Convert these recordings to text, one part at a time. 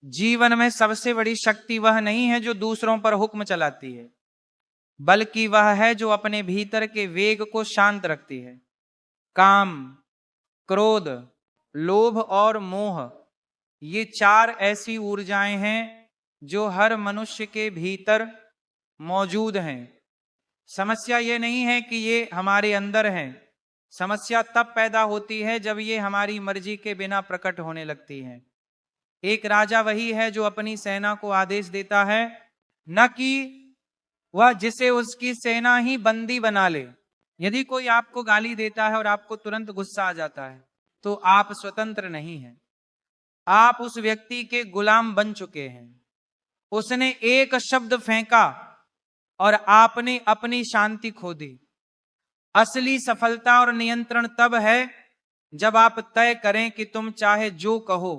जीवन में सबसे बड़ी शक्ति वह नहीं है जो दूसरों पर हुक्म चलाती है, बल्कि वह है जो अपने भीतर के वेग को शांत रखती है। काम, क्रोध, लोभ और मोह, ये चार ऐसी ऊर्जाएं हैं जो हर मनुष्य के भीतर मौजूद हैं। समस्या ये नहीं है कि ये हमारे अंदर हैं, समस्या तब पैदा होती है जब ये हमारी मर्जी के बिना प्रकट होने लगती हैं। एक राजा वही है जो अपनी सेना को आदेश देता है, न कि वह जिसे उसकी सेना ही बंदी बना ले। यदि कोई आपको गाली देता है और आपको तुरंत गुस्सा आ जाता है, तो आप स्वतंत्र नहीं हैं, आप उस व्यक्ति के गुलाम बन चुके हैं। उसने एक शब्द फेंका और आपने अपनी शांति खो दी। असली सफलता और नियंत्रण तब है जब आप तय करें कि तुम चाहे जो कहो,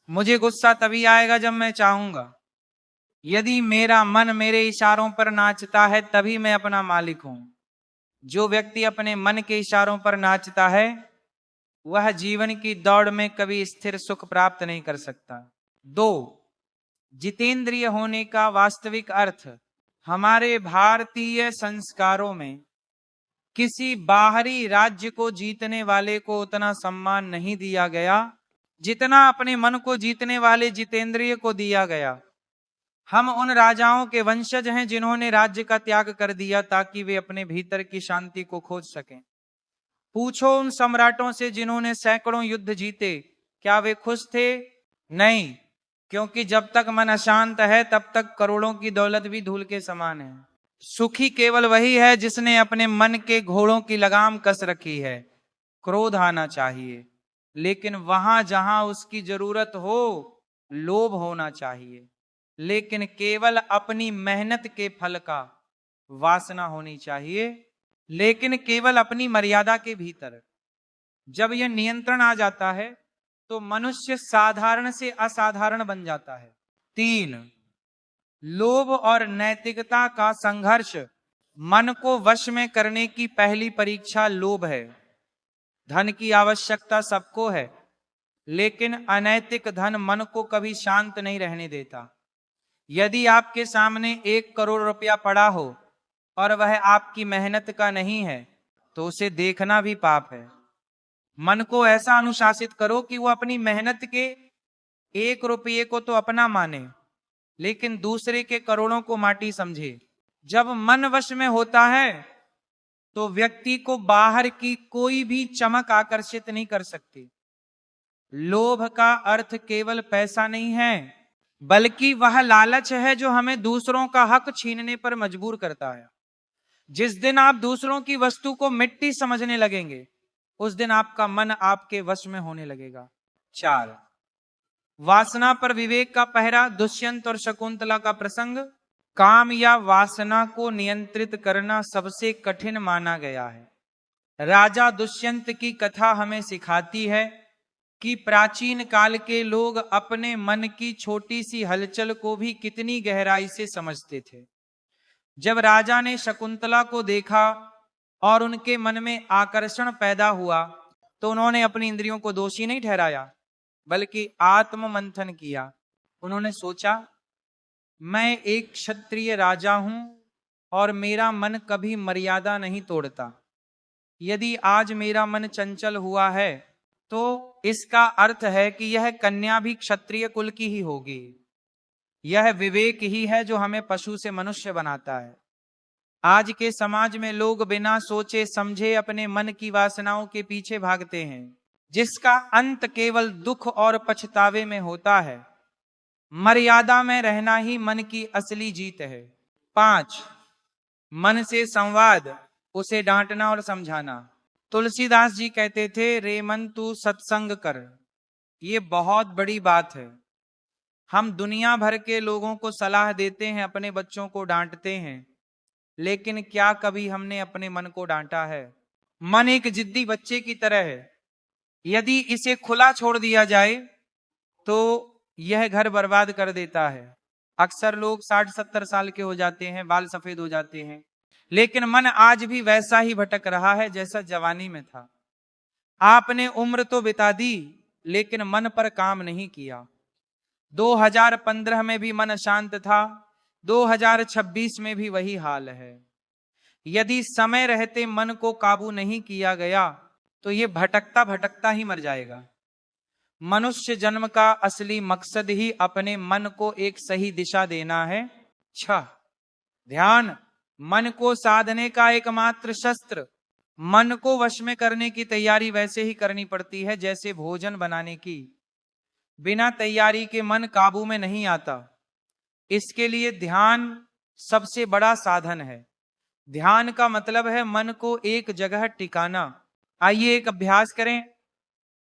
मुझे गुस्सा तभी आएगा जब मैं चाहूंगा। यदि मेरा मन मेरे इशारों पर नाचता है तभी मैं अपना मालिक हूं। जो व्यक्ति अपने मन के इशारों पर नाचता है वह जीवन की दौड़ में कभी स्थिर सुख प्राप्त नहीं कर सकता। 2, जितेंद्रिय होने का वास्तविक अर्थ। हमारे भारतीय संस्कारों में किसी बाहरी राज्य को जीतने वाले को उतना सम्मान नहीं दिया गया जितना अपने मन को जीतने वाले जितेंद्रिय को दिया गया। हम उन राजाओं के वंशज हैं जिन्होंने राज्य का त्याग कर दिया ताकि वे अपने भीतर की शांति को खोज सकें। पूछो उन सम्राटों से जिन्होंने सैकड़ों युद्ध जीते, क्या वे खुश थे? नहीं, क्योंकि जब तक मन अशांत है तब तक करोड़ों की दौलत भी धूल के समान है। सुखी केवल वही है जिसने अपने मन के घोड़ों की लगाम कस रखी है। क्रोध आना चाहिए, लेकिन वहां जहां उसकी जरूरत हो। लोभ होना चाहिए, लेकिन केवल अपनी मेहनत के फल का। वासना होनी चाहिए, लेकिन केवल अपनी मर्यादा के भीतर। जब यह नियंत्रण आ जाता है तो मनुष्य साधारण से असाधारण बन जाता है। 3, लोभ और नैतिकता का संघर्ष। मन को वश में करने की पहली परीक्षा लोभ है। धन की आवश्यकता सबको है, लेकिन अनैतिक धन मन को कभी शांत नहीं रहने देता। यदि आपके सामने 1 करोड़ रुपया पड़ा हो और वह आपकी मेहनत का नहीं है तो उसे देखना भी पाप है। मन को ऐसा अनुशासित करो कि वो अपनी मेहनत के 1 रुपये को तो अपना माने, लेकिन दूसरे के करोड़ों को माटी समझे। जब मन वश में होता है तो व्यक्ति को बाहर की कोई भी चमक आकर्षित नहीं कर सकती। लोभ का अर्थ केवल पैसा नहीं है, बल्कि वह लालच है जो हमें दूसरों का हक छीनने पर मजबूर करता है। जिस दिन आप दूसरों की वस्तु को मिट्टी समझने लगेंगे, उस दिन आपका मन आपके वश में होने लगेगा। 4, वासना पर विवेक का पहरा। दुष्यंत और शकुंतला का प्रसंग। काम या वासना को नियंत्रित करना सबसे कठिन माना गया है। राजा दुष्यंत की कथा हमें सिखाती है कि प्राचीन काल के लोग अपने मन की छोटी सी हलचल को भी कितनी गहराई से समझते थे। जब राजा ने शकुंतला को देखा और उनके मन में आकर्षण पैदा हुआ तो उन्होंने अपनी इंद्रियों को दोषी नहीं ठहराया, बल्कि आत्म मंथन किया। उन्होंने सोचा, मैं एक क्षत्रिय राजा हूं और मेरा मन कभी मर्यादा नहीं तोड़ता। यदि आज मेरा मन चंचल हुआ है तो इसका अर्थ है कि यह कन्या भी क्षत्रिय कुल की ही होगी। यह विवेक ही है जो हमें पशु से मनुष्य बनाता है। आज के समाज में लोग बिना सोचे समझे अपने मन की वासनाओं के पीछे भागते हैं, जिसका अंत केवल दुख और पछतावे में होता है। मर्यादा में रहना ही मन की असली जीत है। 5, मन से संवाद, उसे डांटना और समझाना। तुलसीदास जी कहते थे, रे मन तू सत्संग कर। ये बहुत बड़ी बात है। हम दुनिया भर के लोगों को सलाह देते हैं, अपने बच्चों को डांटते हैं, लेकिन क्या कभी हमने अपने मन को डांटा है? मन एक जिद्दी बच्चे की तरह है। यदि इसे खुला छोड़ दिया जाए तो यह घर बर्बाद कर देता है। अक्सर लोग 60-70 साल के हो जाते हैं, बाल सफेद हो जाते हैं, लेकिन मन आज भी वैसा ही भटक रहा है जैसा जवानी में था। आपने उम्र तो बिता दी, लेकिन मन पर काम नहीं किया। 2015 में भी मन शांत था, 2026 में भी वही हाल है। यदि समय रहते मन को काबू नहीं किया गया तो ये भटकता भटकता ही मर जाएगा। मनुष्य जन्म का असली मकसद ही अपने मन को एक सही दिशा देना है। ध्यान मन को साधने का एकमात्र शस्त्र। मन को वश में करने की तैयारी वैसे ही करनी पड़ती है जैसे भोजन बनाने की। बिना तैयारी के मन काबू में नहीं आता। इसके लिए ध्यान सबसे बड़ा साधन है। ध्यान का मतलब है मन को एक जगह टिकाना। आइए एक अभ्यास करें।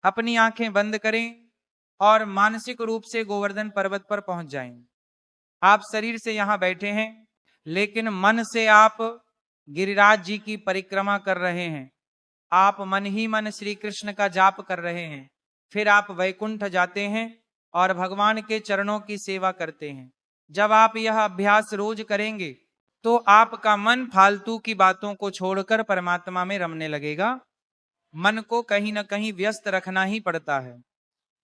अपनी आंखें बंद करें और मानसिक रूप से गोवर्धन पर्वत पर पहुंच जाएं। आप शरीर से यहां बैठे हैं लेकिन मन से आप गिरिराज जी की परिक्रमा कर रहे हैं। आप मन ही मन श्री कृष्ण का जाप कर रहे हैं। फिर आप वैकुंठ जाते हैं और भगवान के चरणों की सेवा करते हैं। जब आप यह अभ्यास रोज करेंगे तो आपका मन फालतू की बातों को छोड़कर परमात्मा में रमने लगेगा। मन को कहीं ना कहीं व्यस्त रखना ही पड़ता है।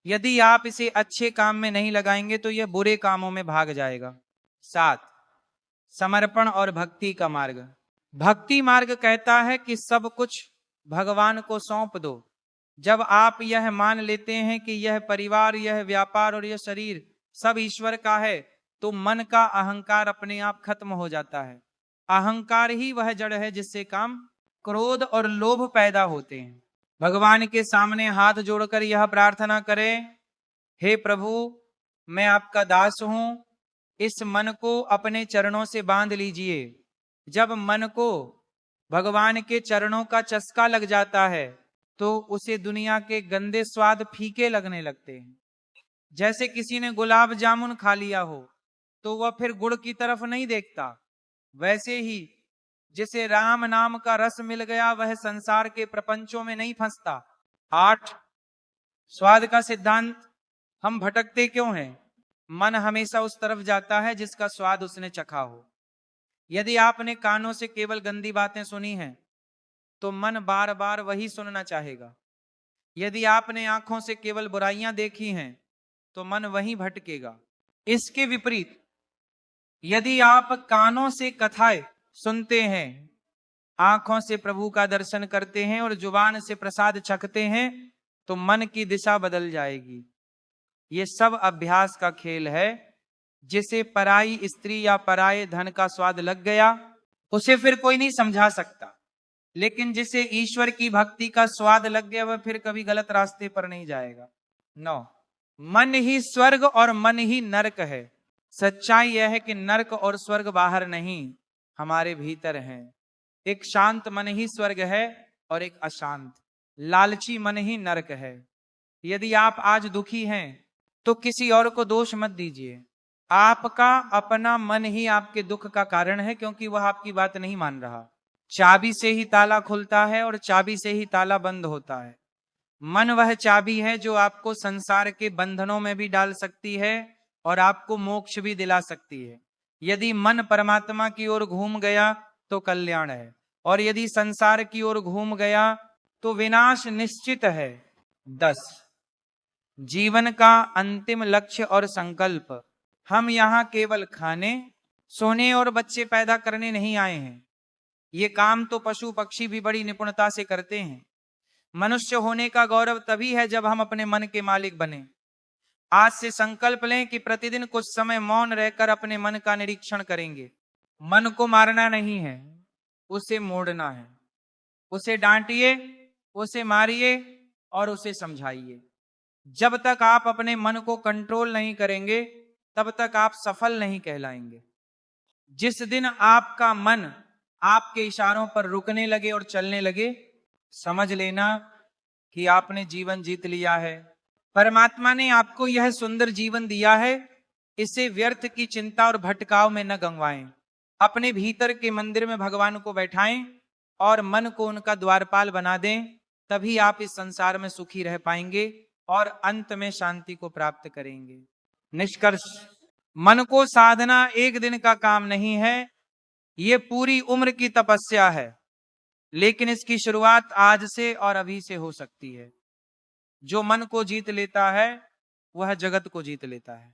यदि आप इसे अच्छे काम में नहीं लगाएंगे तो यह बुरे कामों में भाग जाएगा। 7 समर्पण और भक्ति का मार्ग। भक्ति मार्ग कहता है कि सब कुछ भगवान को सौंप दो। जब आप यह मान लेते हैं कि यह परिवार, यह व्यापार और यह शरीर सब ईश्वर का है तो मन का अहंकार अपने आप खत्म हो जाता है। अहंकार ही वह जड़ है जिससे काम, क्रोध और लोभ पैदा होते हैं। भगवान के सामने हाथ जोड़कर यह प्रार्थना करें, हे प्रभु मैं आपका दास हूं, इस मन को अपने चरणों से बांध लीजिए। जब मन को भगवान के चरणों का चस्का लग जाता है तो उसे दुनिया के गंदे स्वाद फीके लगने लगते हैं। जैसे किसी ने गुलाब जामुन खा लिया हो तो वह फिर गुड़ की तरफ नहीं देखता, वैसे ही जिसे राम नाम का रस मिल गया वह संसार के प्रपंचों में नहीं फंसता। 8 स्वाद का सिद्धांत। हम भटकते क्यों हैं? मन हमेशा उस तरफ जाता है जिसका स्वाद उसने चखा हो। यदि आपने कानों से केवल गंदी बातें सुनी हैं तो मन बार बार वही सुनना चाहेगा। यदि आपने आंखों से केवल बुराइयां देखी हैं तो मन वहीं भटकेगा। इसके विपरीत यदि आप कानों से कथाएं सुनते हैं, आंखों से प्रभु का दर्शन करते हैं और जुबान से प्रसाद चखते हैं तो मन की दिशा बदल जाएगी। ये सब अभ्यास का खेल है। जिसे पराई स्त्री या पराये धन का स्वाद लग गया उसे फिर कोई नहीं समझा सकता, लेकिन जिसे ईश्वर की भक्ति का स्वाद लग गया वह फिर कभी गलत रास्ते पर नहीं जाएगा। 9 मन ही स्वर्ग और मन ही नरक है। सच्चाई यह है कि नरक और स्वर्ग बाहर नहीं, हमारे भीतर है। एक शांत मन ही स्वर्ग है और एक अशांत लालची मन ही नरक है। यदि आप आज दुखी हैं तो किसी और को दोष मत दीजिए। आपका अपना मन ही आपके दुख का कारण है, क्योंकि वह आपकी बात नहीं मान रहा। चाबी से ही ताला खुलता है और चाबी से ही ताला बंद होता है। मन वह चाबी है जो आपको संसार के बंधनों में भी डाल सकती है और आपको मोक्ष भी दिला सकती है। यदि मन परमात्मा की ओर घूम गया तो कल्याण है, और यदि संसार की ओर घूम गया तो विनाश निश्चित है। 10 जीवन का अंतिम लक्ष्य और संकल्प। हम यहाँ केवल खाने, सोने और बच्चे पैदा करने नहीं आए हैं। ये काम तो पशु पक्षी भी बड़ी निपुणता से करते हैं। मनुष्य होने का गौरव तभी है जब हम अपने मन के मालिक बने। आज से संकल्प लें कि प्रतिदिन कुछ समय मौन रहकर अपने मन का निरीक्षण करेंगे। मन को मारना नहीं है, उसे मोड़ना है। उसे डांटिए, उसे मारिए और उसे समझाइए। जब तक आप अपने मन को कंट्रोल नहीं करेंगे तब तक आप सफल नहीं कहलाएंगे। जिस दिन आपका मन आपके इशारों पर रुकने लगे और चलने लगे, समझ लेना कि आपने जीवन जीत लिया है। परमात्मा ने आपको यह सुंदर जीवन दिया है, इसे व्यर्थ की चिंता और भटकाव में न गंवाएं। अपने भीतर के मंदिर में भगवान को बैठाएं और मन को उनका द्वारपाल बना दें, तभी आप इस संसार में सुखी रह पाएंगे और अंत में शांति को प्राप्त करेंगे। निष्कर्ष, मन को साधना एक दिन का काम नहीं है, ये पूरी उम्र की तपस्या है। लेकिन इसकी शुरुआत आज से और अभी से हो सकती है। जो मन को जीत लेता है वह जगत को जीत लेता है।